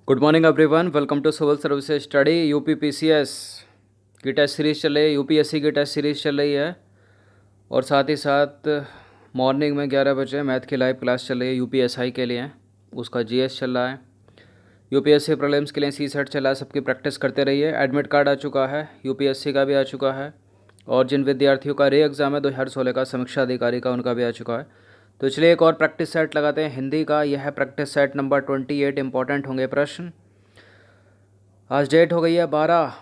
Good morning everyone, welcome to civil services study. UPPCS की test series चल रही है, यूपीएससी की टेस्ट सीरीज़ चल रही है। और साथ ही साथ मॉर्निंग में 11 बजे मैथ की लाइव क्लास चल रही है यूपीएसआई के लिए। उसका जीएस चल रहा है, यूपीएससी प्रीलिम्स के लिए सी सेट चल रहा है। सबकी प्रैक्टिस करते रहिए। एडमिट कार्ड आ चुका है, यूपीएससी का भी आ चुका है, और जिन विद्यार्थियों का री एग्ज़ाम है 2016 का समीक्षा अधिकारी का, उनका भी आ चुका है। तो चलिए एक और प्रैक्टिस सेट लगाते हैं हिंदी का। यह है प्रैक्टिस सेट नंबर 28। इंपॉर्टेंट होंगे प्रश्न। आज डेट हो गई है 12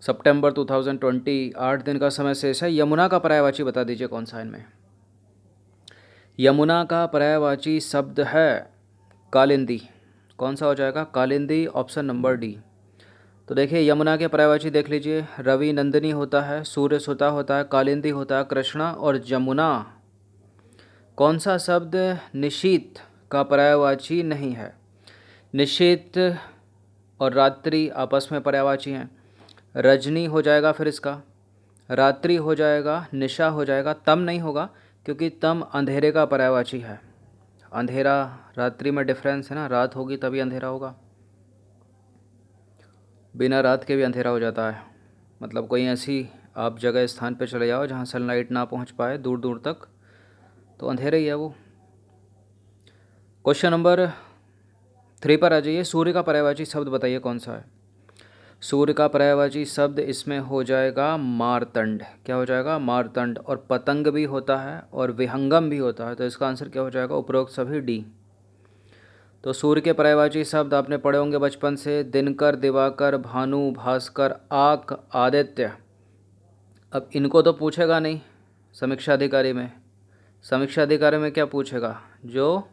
सितंबर 2020। 8 दिन का समय शेष है। यमुना का पर्यायवाची बता दीजिए कौन सा है इनमें। यमुना का पर्यायवाची शब्द है कालिंदी। कौन सा हो जाएगा? Kalindi, option number D. तो देखिए यमुना के पर्यायवाची देख लीजिए। रवि नंदिनी होता है, सूर्य सुता होता है, कालिंदी होता है, कृष्णा और जमुना। कौन सा शब्द निशीत का पर्यायवाची नहीं है? निशीत और रात्रि आपस में पर्यायवाची हैं। रजनी हो जाएगा, फिर इसका रात्रि हो जाएगा, निशा हो जाएगा, तम नहीं होगा क्योंकि तम अंधेरे का पर्यायवाची है। अंधेरा रात्रि में डिफरेंस है ना, रात होगी तभी अंधेरा होगा, बिना रात के भी अंधेरा हो जाता है। मतलब कोई ऐसी आप जगह स्थान पे चले जाओ जहाँ सनलाइट ना पहुँच पाए दूर दूर तक, तो अंधेरा ही है वो। क्वेश्चन नंबर 3 पर आ जाइए। सूर्य का पर्यायवाची शब्द बताइए कौन सा है। सूर्य का पर्यायवाची शब्द इसमें हो जाएगा मारतंड। क्या हो जाएगा? मारतंड। और पतंग भी होता है और विहंगम भी होता है, तो इसका आंसर क्या हो जाएगा? उपरोक्त सभी डी। तो सूर्य के पर्यायवाची शब्द आपने पढ़े होंगे बचपन से। दिनकर, दिवाकर, भानु, भास्कर, आक, आदित्य। अब इनको तो पूछेगा नहीं समीक्षा अधिकारी में। समीक्षा अधिकारी में क्या पूछेगा? जो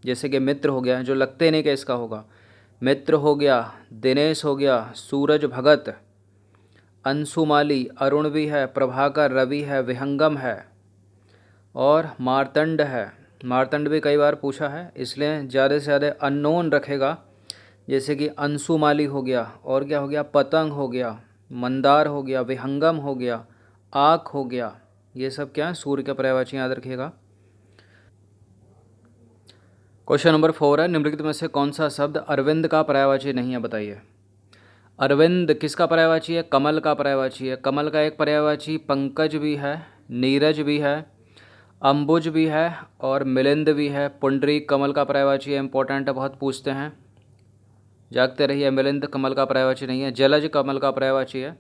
जैसे कि मित्र हो गया, जो लगते नहीं कि इसका होगा। मित्र हो गया, दिनेश हो गया, सूरज भगत, अंशुमाली, अरुण भी है, प्रभाकर, रवि है, विहंगम है और मार्तंड है। मार्तंड भी कई बार पूछा है, इसलिए ज़्यादा से ज़्यादा अननोन रखेगा। जैसे कि अंशुमाली हो गया, और क्या हो गया? पतंग हो गया, मंदार हो गया, विहंगम हो गया, आँख हो गया। ये सब क्या है? सूर्य के पर्यायवाची, याद रखिएगा। क्वेश्चन नंबर 4 है, निम्नलिखित में से कौन सा शब्द अरविंद का पर्यायवाची नहीं है? बताइए। अरविंद किसका पर्यायवाची है? कमल का पर्यायवाची है। कमल का एक पर्यायवाची पंकज भी है, नीरज भी है, अंबुज भी है और मिलिंद भी है। पुंडरीक कमल का पर्यायवाची है। इंपॉर्टेंट है, बहुत पूछते हैं, जागते रहिए। मिलिंद कमल का पर्यायवाची नहीं है। जलज कमल का पर्यायवाची है।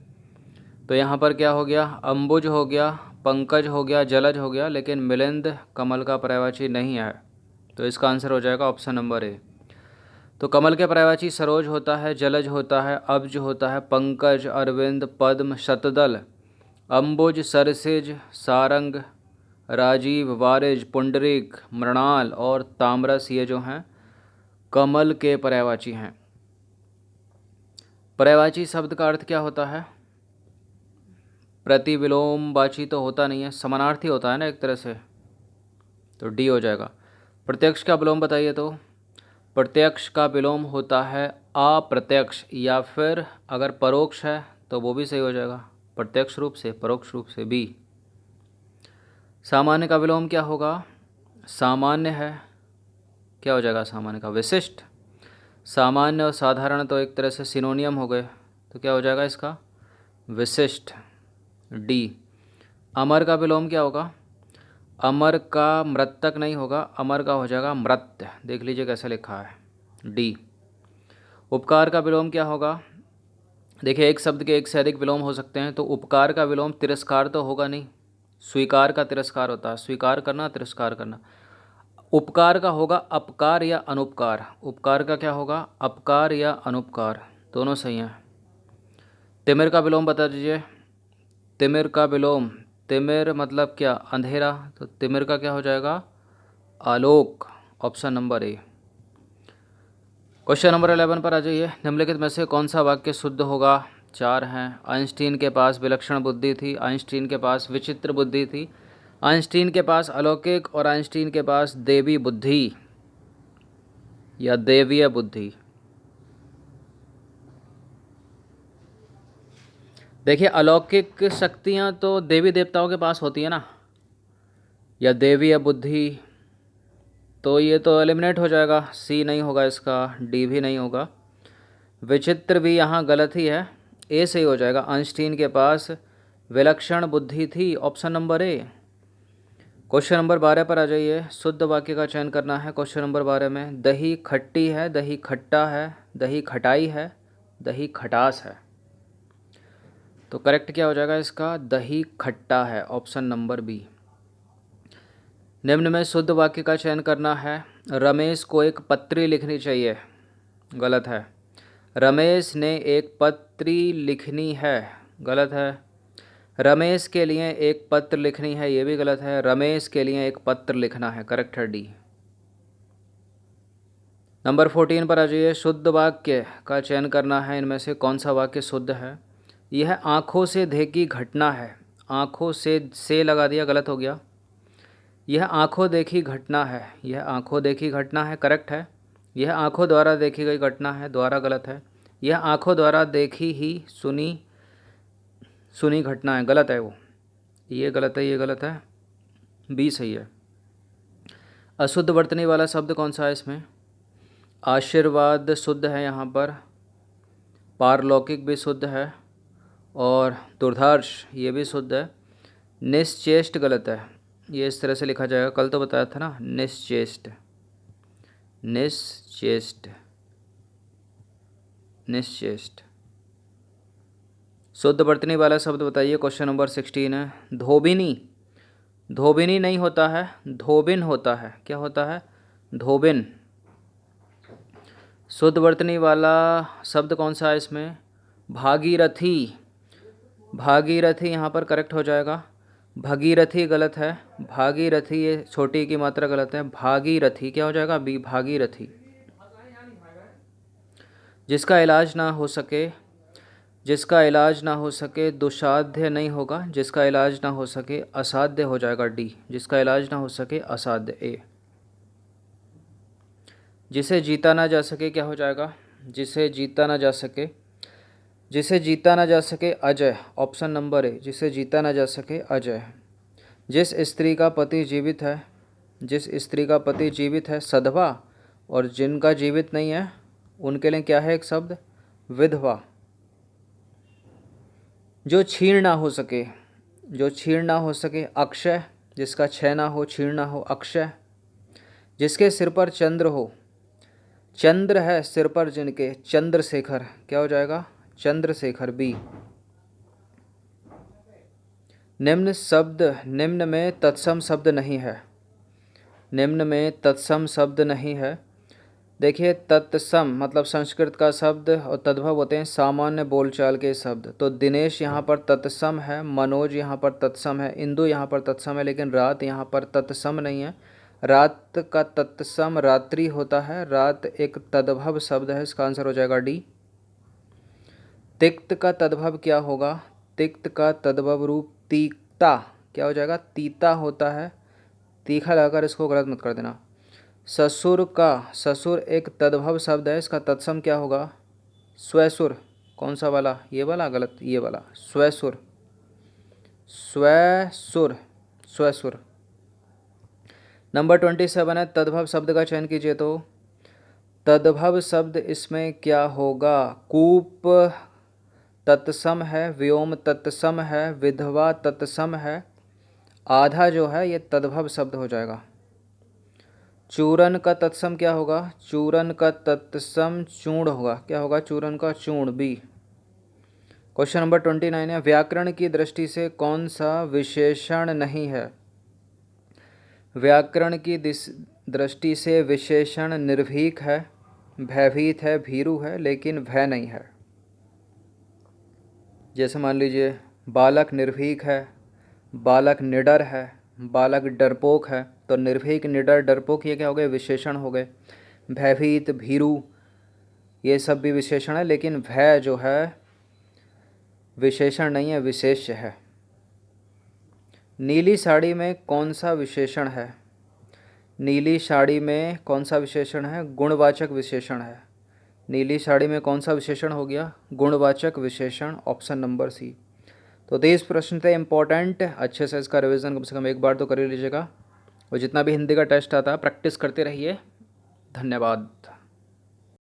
तो यहाँ पर क्या हो गया? अंबुज हो गया, पंकज हो गया, जलज हो गया, लेकिन मिलिंद कमल का पर्यायवाची नहीं है। तो इसका आंसर हो जाएगा ऑप्शन नंबर ए। तो कमल के पर्यायवाची सरोज होता है, जलज होता है, अब्ज होता है, पंकज, अरविंद, पद्म, शतदल, अंबुज, सरसिज, सारंग, राजीव, वारिज, पुंडरीक, मृणाल और तामरस, ये जो हैं कमल के पर्यायवाची हैं। पर्यायवाची शब्द का अर्थ क्या होता है? प्रतिविलोमवाची तो होता नहीं है, समानार्थी होता है ना एक तरह से, तो डी हो जाएगा। प्रत्यक्ष का विलोम बताइए। तो प्रत्यक्ष का विलोम होता है अप्रत्यक्ष, या फिर अगर परोक्ष है तो वो भी सही हो जाएगा, प्रत्यक्ष रूप से, परोक्ष रूप से, बी। सामान्य का विलोम क्या होगा? सामान्य है, क्या हो जाएगा सामान्य का? विशिष्ट। सामान्य और साधारण तो एक तरह से सिनोनियम हो गए, तो क्या हो जाएगा इसका? विशिष्ट, डी। अमर का विलोम क्या होगा? अमर का मृतक नहीं होगा, अमर का हो जाएगा मृत्य। देख लीजिए कैसे लिखा है, डी। उपकार का विलोम क्या होगा? देखिए एक शब्द के एक से अधिक विलोम हो सकते हैं, तो उपकार का विलोम तिरस्कार तो होगा नहीं। स्वीकार का तिरस्कार होता है, स्वीकार करना, तिरस्कार करना। उपकार का होगा अपकार या अनुपकार। उपकार का क्या होगा? अपकार या अनुपकार, दोनों सही हैं। तिमिर का विलोम बता दीजिए। तिमिर का विलोम, तिमिर मतलब क्या? अंधेरा, तो तिमिर का क्या हो जाएगा? Alok, option number A. Question number 11 पर आ जाइए। निम्नलिखित में से कौन सा वाक्य शुद्ध होगा? 4 हैं। आइंस्टीन के पास विलक्षण बुद्धि थी, आइंस्टीन के पास विचित्र बुद्धि थी, आइंस्टीन के पास अलौकिक और आइंस्टीन के पास देवी बुद्धि या देवीय बुद्धि। देखिए अलौकिक शक्तियाँ तो देवी देवताओं के पास होती है ना, या देवीय बुद्धि तो ये तो एलिमिनेट हो जाएगा, सी नहीं होगा इसका, डी भी नहीं होगा, विचित्र भी यहाँ गलत ही है, ए सही हो जाएगा। आइंस्टीन के पास विलक्षण बुद्धि थी, option number A. Question number 12 पर आ जाइए। शुद्ध वाक्य का चयन करना है क्वेश्चन नंबर 12 में। दही खट्टी है, दही खट्टा है, दही खटाई है, दही खटास है। तो करेक्ट क्या हो जाएगा इसका, दही खट्टा है, ऑप्शन नंबर बी। निम्न में शुद्ध वाक्य का चयन करना है। रमेश को एक पत्री लिखनी चाहिए, गलत है। रमेश ने एक पत्री लिखनी है, गलत है। रमेश के लिए एक पत्र लिखनी है, ये भी गलत है। रमेश के लिए एक पत्र लिखना है, करेक्ट है डी। नंबर 14 पर आ जाइए। शुद्ध वाक्य का चयन करना है, इनमें से कौन सा वाक्य शुद्ध है। यह आँखों से देखी घटना है, आँखों से लगा दिया, गलत हो गया। यह आँखों देखी घटना है, यह आँखों देखी घटना है, करेक्ट है। यह आँखों द्वारा देखी गई घटना है, द्वारा गलत है। यह आँखों द्वारा देखी ही सुनी घटना है, गलत है वो, ये गलत है, ये गलत है, बी सही है। अशुद्ध वर्तनी वाला शब्द कौन सा है इसमें। आशीर्वाद शुद्ध है यहाँ पर, पारलौकिक भी शुद्ध है, और दुर्धर्ष ये भी शुद्ध है। निश्चेष्ट गलत है, ये इस तरह से लिखा जाएगा, कल तो बताया था ना, निश्चेष्ट, निश्चेष्ट, निश्चेष्ट। शुद्ध वर्तनी वाला शब्द बताइए, क्वेश्चन नंबर 16 है। धोबिनी, धोबिनी नहीं होता है, धोबिन होता है, क्या होता है, धोबिन। शुद्ध वर्तनी वाला शब्द कौन सा है इसमें, भागीरथी, भागीरथी यहाँ पर करेक्ट हो जाएगा। भगीरथी गलत है, भागीरथी ये छोटी की मात्रा गलत है, भागीरथी क्या हो जाएगा, बी भागीरथी। जिसका इलाज ना हो सके, जिसका इलाज ना हो सके दुसाध्य नहीं होगा, जिसका इलाज ना हो सके असाध्य हो जाएगा, डी। जिसका इलाज ना हो सके असाध्य, ए। जिसे जीता ना जा सके क्या हो जाएगा, जिसे जीता ना जा सके, जिसे जीता ना जा सके अजय, ऑप्शन नंबर ए। जिसे जीता ना जा सके अजय। जिस स्त्री का पति जीवित है, जिस स्त्री का पति जीवित है सधवा, और जिनका जीवित नहीं है उनके लिए क्या है एक शब्द, विधवा। जो छीण ना हो सके, जो छीण ना हो सके अक्षय, जिसका क्षय ना हो, छीण ना हो, अक्षय। जिसके सिर पर चंद्र हो, चंद्र है सिर पर जिनके, चंद्रशेखर क्या हो जाएगा, चंद्रशेखर, बी। निम्न शब्द, निम्न में तत्सम शब्द नहीं है, निम्न में तत्सम शब्द नहीं है। देखिए तत्सम मतलब संस्कृत का शब्द, और तद्भव होते हैं सामान्य बोलचाल के शब्द। तो दिनेश यहाँ पर तत्सम है, मनोज यहाँ पर तत्सम है, इंदु यहाँ पर तत्सम है, लेकिन रात यहाँ पर तत्सम नहीं है। रात का तत्सम रात्रि होता है, रात एक तद्भव शब्द है, इसका आंसर हो जाएगा डी। तिक्त का तद्भव क्या होगा, तिक्त का तद्भव रूप तीक्ता क्या हो जाएगा, तीता होता है, तीखा लगाकर इसको गलत मत कर देना। ससुर का, ससुर एक तद्भव शब्द है, इसका तत्सम क्या होगा, स्वसुर, कौन सा वाला, ये वाला, गलत, ये वाला, स्वसुर, स्वसुर, स्वसुर। नंबर 27 है। तद्भव शब्द का चयन कीजिए। तो तद्भव शब्द इसमें क्या होगा, कूप तत्सम है, व्योम तत्सम है, विधवा तत्सम है, आधा जो है ये तद्भव शब्द हो जाएगा। चूरन का तत्सम क्या होगा, चूरन का तत्सम चूर्ण होगा, क्या होगा, चूरन का चूर्ण, बी। क्वेश्चन नंबर 29 है। व्याकरण की दृष्टि से कौन सा विशेषण नहीं है, व्याकरण की दृष्टि से विशेषण निर्भीक है, भयभीत है, भीरु है, लेकिन भय नहीं है। जैसे मान लीजिए बालक निर्भीक है, बालक निडर है, बालक डरपोक है, तो निर्भीक, निडर, डरपोक ये क्या हो गए, विशेषण हो गए। भयभीत, भीरु ये सब भी विशेषण है, लेकिन भय जो है विशेषण नहीं है, विशेष्य है। नीली साड़ी में कौन सा विशेषण है, नीली साड़ी में कौन सा विशेषण है, गुणवाचक विशेषण है। नीली साड़ी में कौन सा विशेषण हो गया, गुणवाचक विशेषण, ऑप्शन नंबर सी। तो 23 प्रश्न थे इंपॉर्टेंट, अच्छे से इसका रिवीजन कम से कम एक बार तो कर ही लीजिएगा। और जितना भी हिंदी का टेस्ट आता है प्रैक्टिस करते रहिए। धन्यवाद।